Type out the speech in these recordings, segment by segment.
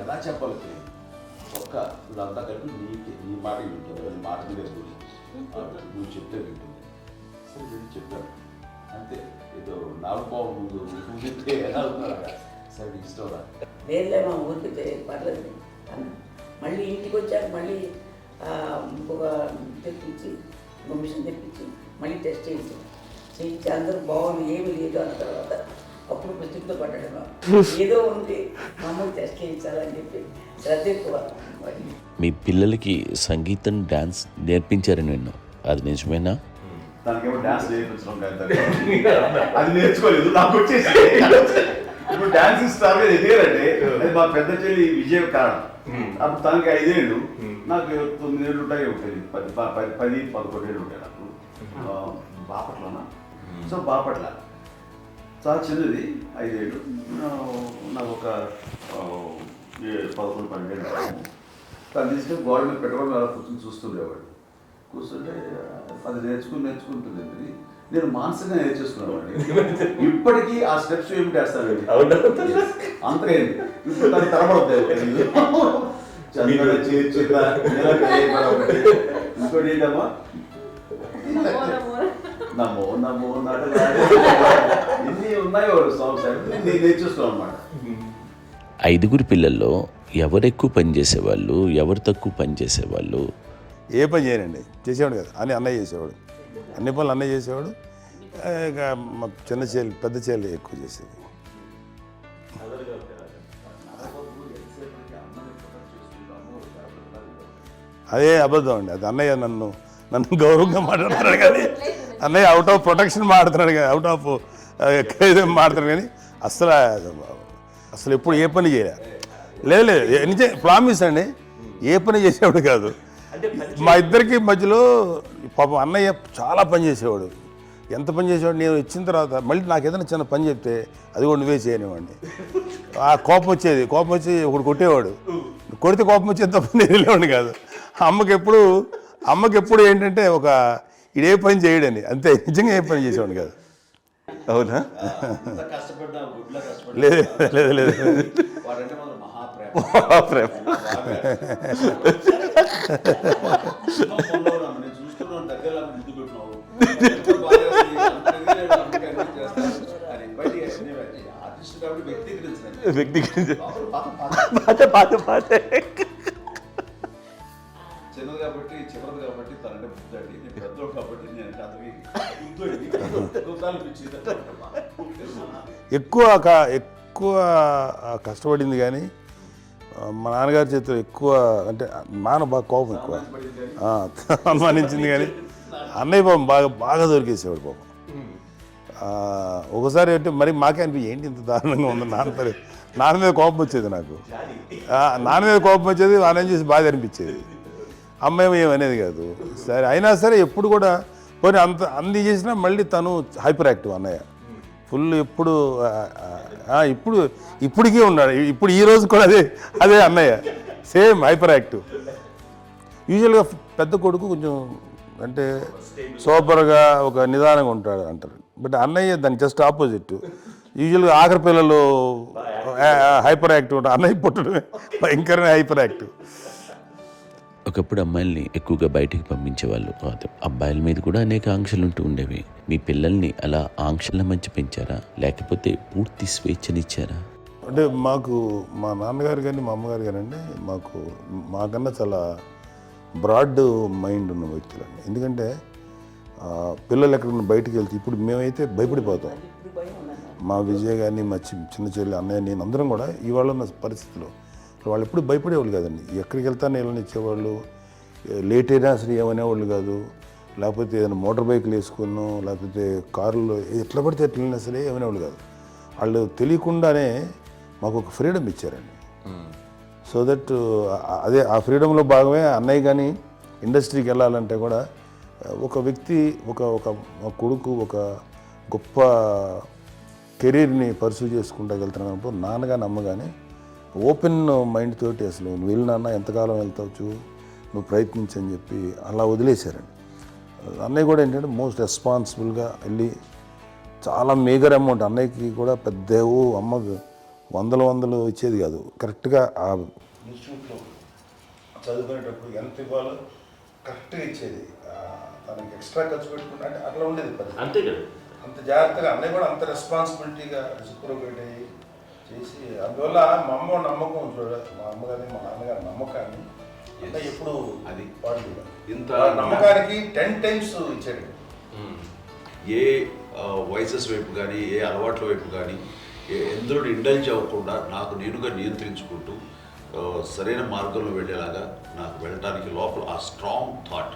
ఎలా చెప్పాలి ఒక్క ఇదంతా కలిపి నీ మాట వింటుంది మాట మీద నువ్వు చెప్తే వింటుంది. సరే నేను చెప్పాను అంతే, ఏదో నాలుగు ముందు చెప్తే ఎలా ఉన్నారా సరే ఇష్టం రా వేరే మా ఊరికి పర్లేదు మళ్ళీ ఇంటికి వచ్చాక మళ్ళీ ఇంకొక తెప్పించి మిషన్ తెప్పించి మళ్ళీ టెస్ట్ చేయించి అందరూ బాగుంది ఏమి లేదు అన్న తర్వాత అప్పుడు పుస్తకంతో పట్టడం ఏదో ఉంది మమ్మల్ని టెస్ట్ చేయించాలని చెప్పి శ్రద్ధ ఎక్కువ. మీ పిల్లలకి సంగీతం డాన్స్ నేర్పించారని విన్నాం, అది నిజమేనా? దానికేమో డాన్స్ నేర్పించడం అది నేర్చుకోలేదు, నాకు వచ్చేసి ఇప్పుడు డాన్స్ స్టార్ ఎదిగారంటే అది మా పెద్ద చెల్లి విజయ కారణం. అప్పుడు తనకి 5 ఏళ్ళు, నాకు 9 ఏళ్ళు ఉంటాయి, ఉంటుంది 10-11 ఏళ్ళు ఉంటాయి నాకు. బాపట్లనా? సో బాపట్ల చాలా చిన్నది, 5 ఏళ్ళు. నాకు ఒక 11-12 ఏళ్ళు. తను తీసుకుని గోడ మీద పెట్టుకోవడం అలా కూర్చొని చూస్తుండేవాడు. కూర్చుంటే అది నేర్చుకుంటుంది. నేను మానసికంగా నేర్చేసుకున్నాను. ఇప్పటికీ ఆ స్టెప్స్ ఏమిటి వేస్తాను అంతగా ఇప్పుడు దాన్ని తరబడతాయి. ఇంకోటి ఏంటమ్మా నమో నమో ఎన్ని ఉన్నాయో సాంగ్స్ నేను నేర్చేస్తున్నాను అనమాట. 5 పిల్లల్లో ఎవరు ఎక్కువ పని చేసేవాళ్ళు, ఎవరు తక్కువ పని చేసేవాళ్ళు? ఏ పని చేయనండి, చేసేవాడు కదా అని అన్నయ్య చేసేవాడు, అన్ని పనులు అన్నయ్య చేసేవాడు. ఇక మా చిన్న చెల్లి పెద్ద చెల్లి ఎక్కువ చేసేది. అదే అబద్ధం అండి, అది అన్నయ్య నన్ను గౌరవంగా మాట్లాడుతున్నాడు కానీ అన్నయ్య అవుట్ ఆఫ్ ప్రొటెక్షన్ మాట్లాడుతున్నాడు కానీ అవుట్ ఆఫ్ మాట్లాడుతున్నాడు కానీ అసలు ఎప్పుడు ఏ పని చేయలే. లేదు ప్రామిస్ అండి, ఏ పని చేసేవాడు కాదు. మా ఇద్దరికి మధ్యలో పాపం అన్నయ్య చాలా పని చేసేవాడు. ఎంత పని చేసేవాడు, నేను ఇచ్చిన తర్వాత మళ్ళీ నాకు ఏదైనా చిన్న పని చెప్తే అది కూడా నువ్వే చేయనివ్వండి. ఆ కోపం వచ్చేది, కోపం వచ్చి ఒకడు కొట్టేవాడు, కొడితే కోపం వచ్చేది తప్ప నేను వెళ్ళేవాడిని కాదు. అమ్మకి ఎప్పుడు ఏంటంటే ఒక ఇదే పని చేయడని, అంతే, నిజంగా ఏ పని చేసేవాడిని కాదు. అవునా? లేదు లేదు లేదు మహాప్రేమ. చిన్నది కాబట్టి చివరిది కాబట్టి తనంటే బుద్ధండి, నేను పెద్దోడు కాబట్టి నేను అతని ఎక్కువ కష్టపడింది కానీ మా నాన్నగారి చేతిలో ఎక్కువ అంటే నాన్న బాగా కోపం ఎక్కువ అనుమానించింది కానీ అన్నయ్య పాపం బాగా దొరికేసేవాడు పాపం. ఒకసారి అంటే మరి మాకే ఏంటి ఇంత దారుణంగా ఉంది నాన్న మీద కోపం వచ్చేది నాకు, నాన్న మీద కోపం వచ్చేది, నాన్న చేసి బాధ అనిపించేది. అమ్మాయి ఏమనేది కాదు. సరే అయినా సరే ఎప్పుడు కూడా పోనీ అన్ని చేసినా మళ్ళీ తను హైపర్ యాక్టివ్ అన్నయ్య ఫుల్. ఇప్పటికీ ఉన్నాడు, ఇప్పుడు ఈ రోజు కూడా అదే అన్నయ్య సేమ్ హైపర్ యాక్టివ్. యూజువల్గా పెద్ద కొడుకు కొంచెం అంటే సూపర్గా ఒక నిదానంగా ఉంటాడు అంటారు, బట్ అన్నయ్య దానికి జస్ట్ ఆపోజిట్. యూజువల్గా ఆఖరి పిల్లలు హైపర్ యాక్టివ్ ఉంటారు, అన్నయ్య పుట్టడమే భయంకరమైన హైపర్ యాక్టివ్. ఒకప్పుడు అమ్మాయిల్ని ఎక్కువగా బయటికి పంపించేవాళ్ళు, అబ్బాయిల మీద కూడా అనేక ఆంక్షలు ఉంటూ ఉండేవి. మీ పిల్లల్ని అలా ఆంక్షల మధ్య పెంచారా, లేకపోతే పూర్తి స్వేచ్ఛనిచ్చారా? అంటే మాకు మా నాన్నగారు కానీ మా అమ్మగారు కానీ అండి మాకన్నా చాలా బ్రాడ్ మైండ్ ఉన్న వ్యక్తులండి. ఎందుకంటే పిల్లలు ఎక్కడన్నా బయటకు వెళ్తే ఇప్పుడు మేమైతే భయపడిపోతాం. మా విజయ్ కానీ మా చిన్న చెల్లి అన్నయ్య నేను అందరం కూడా ఇవాళ ఉన్న పరిస్థితిలో వాళ్ళు ఎప్పుడు భయపడేవాళ్ళు కాదండి. ఎక్కడికి వెళ్తాను నీళ్ళని ఇచ్చేవాళ్ళు, లేట్ అయినా అసలు ఏమనేవాళ్ళు కాదు. లేకపోతే ఏదైనా మోటార్ బైక్లు వేసుకున్నాం, లేకపోతే కారులో ఎట్లా పడితే ఎట్లయినా సరే ఏమనేవాళ్ళు కాదు. వాళ్ళు తెలియకుండానే మాకు ఒక ఫ్రీడమ్ ఇచ్చారండి. సో దట్ అదే ఆ ఫ్రీడంలో భాగమే అన్నయ్య కానీ ఇండస్ట్రీకి వెళ్ళాలంటే కూడా ఒక వ్యక్తి ఒక కొడుకు ఒక గొప్ప కెరీర్ని పర్సూ చేసుకుంటూ వెళ్తున్నాను. నాన్నగాని అమ్మగాని ఓపెన్ మైండ్ తోటి అసలు నువ్వు వెళ్ళి నాన్న ఎంతకాలం వెళ్తావచ్చు, నువ్వు ప్రయత్నించని చెప్పి అలా వదిలేశారండి. అన్నయ్య కూడా ఏంటంటే మోస్ట్ రెస్పాన్సిబుల్గా వెళ్ళి చాలా మేజర్ అమౌంట్ అన్నయ్యకి కూడా పెద్ద అమ్మకి వందలు ఇచ్చేది కాదు. కరెక్ట్గా ఆ ఇన్స్టిట్యూట్లో చదువుకునేటప్పుడు ఎంత ఇవ్వాలో కరెక్ట్గా ఇచ్చేది. తనకి ఎక్స్ట్రా ఖర్చు పెట్టుకుంటే అంటే అట్లా ఉండేది పరిస్థితి. అంతే కదా, అంత జాగ్రత్తగా అన్నయ్య కూడా అంత రెస్పాన్సిబిలిటీగా రెసిప్రోకేట్ అయ్యి చేసి, అందువల్ల మా అమ్మ నమ్మకం చూడ, మా అమ్మగారిని మా నాన్నగారి నమ్మకాన్ని అన్నయ్య ఎప్పుడు అది వాడు ఇంత నమ్మకానికి 10 times ఇచ్చాడు. ఏ వయసెస్ వైపు కానీ ఏ అలవాట్ల వైపు కానీ ఎందులో ఇండల్జ్ అవ్వకుండా నాకు నేనుగా నియంత్రించుకుంటూ సరైన మార్గంలో వెళ్ళేలాగా నాకు వెళ్ళటానికి లోపల ఆ స్ట్రాంగ్ థాట్,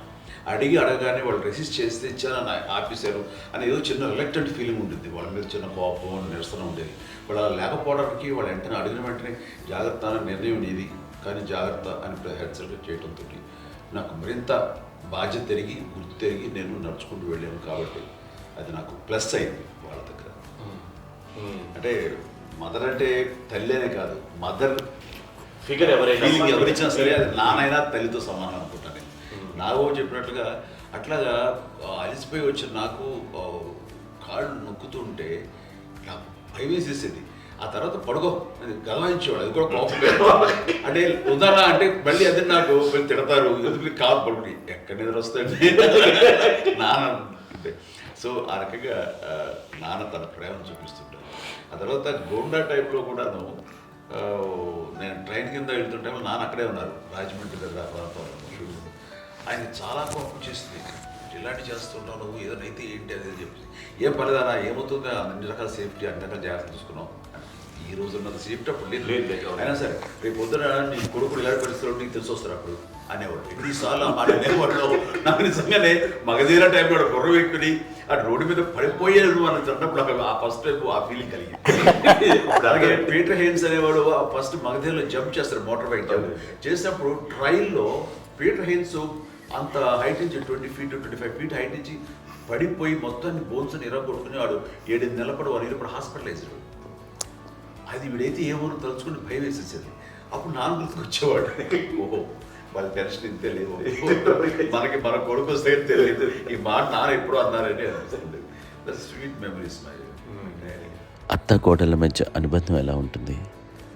అడగగానే వాళ్ళు రెసిస్ట్ చేస్తే ఇచ్చారని ఆపేశారు అని ఏదో చిన్న రిలక్టెంట్ ఫీలింగ్ ఉంటుంది, వాళ్ళ మీద చిన్న కోపం నిరసన ఉండేది. వాళ్ళు అలా లేకపోవడానికి వాళ్ళు వెంటనే అడిగిన వెంటనే జాగ్రత్త అనే నిర్ణయం ఉండేది. కానీ జాగ్రత్త అని హెచ్చరిక చేయడంతో నాకు మరింత బాధ్యత తిరిగి గుర్తు తిరిగి నేను నడుచుకుంటూ వెళ్ళాను. కాబట్టి అది నాకు ప్లస్ అయింది వాళ్ళ దగ్గర. అంటే మదర్ అంటే తల్లి అనే కాదు, మదర్ ఫిగర్ ఫీలింగ్ ఎవరిచ్చినా సరే అది నానైనా తల్లితో సమానం అనుకుంటాను నేను. నాగో చెప్పినట్లుగా అట్లాగా అలిసిపోయి వచ్చిన నాకు కాళ్ళు నొక్కుతుంటే నాకు భయం వేసేసేది. ఆ తర్వాత పడుకో గలవాయించేవాడు, అది కూడా కోపం అంటే ఉదాహరణ అంటే మళ్ళీ అదే నాకు తిడతారు, ఎందుకు కాదు పడుకుని ఎక్కడ నిద్ర వస్తాయండి నాన్న అంటే. సో ఆ రకంగా నాన్న తన ప్రేమ చూపిస్తుంటారు. ఆ తర్వాత గోండా టైప్లో కూడాను నేను ట్రైన్ కింద వెళ్తుంటే నాన్న అక్కడే ఉన్నారు, రాజమండ్రి దగ్గర ప్రాంతంలో. ఆయన చాలా కోపం చేస్తుంది, ఇలాంటి చేస్తుంటావు నువ్వు, ఏదైనా అయితే ఏంటి అనేది చెప్పి, ఏం పర్లేదన్నా ఏమవుతుందో అన్ని రకాల సేఫ్టీ అన్ని రకాల జాగ్రత్త తీసుకున్నాం. ఈ రోజు ఉన్నంత సేఫ్టీ అప్పుడు లేదు. అయినా సరే రేపు పొద్దున నీ కొడుకులు ఇలాంటి పరిస్థితుల్లో నీకు తెలిసి వస్తారు అప్పుడు అనేవాడు. ఎన్నిసార్లు అనేవాళ్ళు నాకు నిజంగానే మగధీర టైంలో గుర్రం ఎక్కుని ఆ రోడ్డు మీద పడిపోయాడు అని అన్నప్పుడు ఆ ఫస్ట్ టైం ఆ ఫీలింగ్ కలిగింది. అలాగే పీటర్ హెయిన్స్ అనేవాడు ఫస్ట్ మగధీరలో జంప్ చేస్తారు, మోటార్ బైక్ జంప్ చేసినప్పుడు ట్రైల్లో పీటర్ హెయిన్స్ అంత హైట్ నుంచి 20 feet 25 feet హైట్ నుంచి పడిపోయి మొత్తాన్ని బోన్స్ని ఎరగొట్టుకుని వాడు 7 నెలల పాటు 1 year పాటు హాస్పిటలైజ్డ్. అది వీడైతే ఏమో తలుచుకుని భయం వేసేసేది. అప్పుడు నాన్న గుర్తుకొచ్చేవాడు, ఓహో వాళ్ళ టెన్షన్ ఇంతే లేవు, మనకి మన కొడుకు వస్తే తెలియదు ఈ మాట నాన్న ఎప్పుడు అన్నారని అనిపిస్తుంది. Sweet memories my. అత్త కోడళ్ళ మధ్య అనుబంధం ఎలా ఉంటుంది?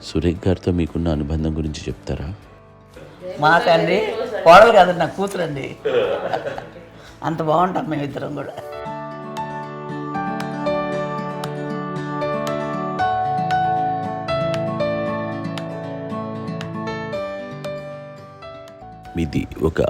సురేఖ్ గారితో మీకున్న అనుబంధం గురించి చెప్తారా? మాకండి కోడలు కాదండి, నా కూతురండి. అంత బాగుంటాం మేమిద్దరం కూడా. మీది ఒక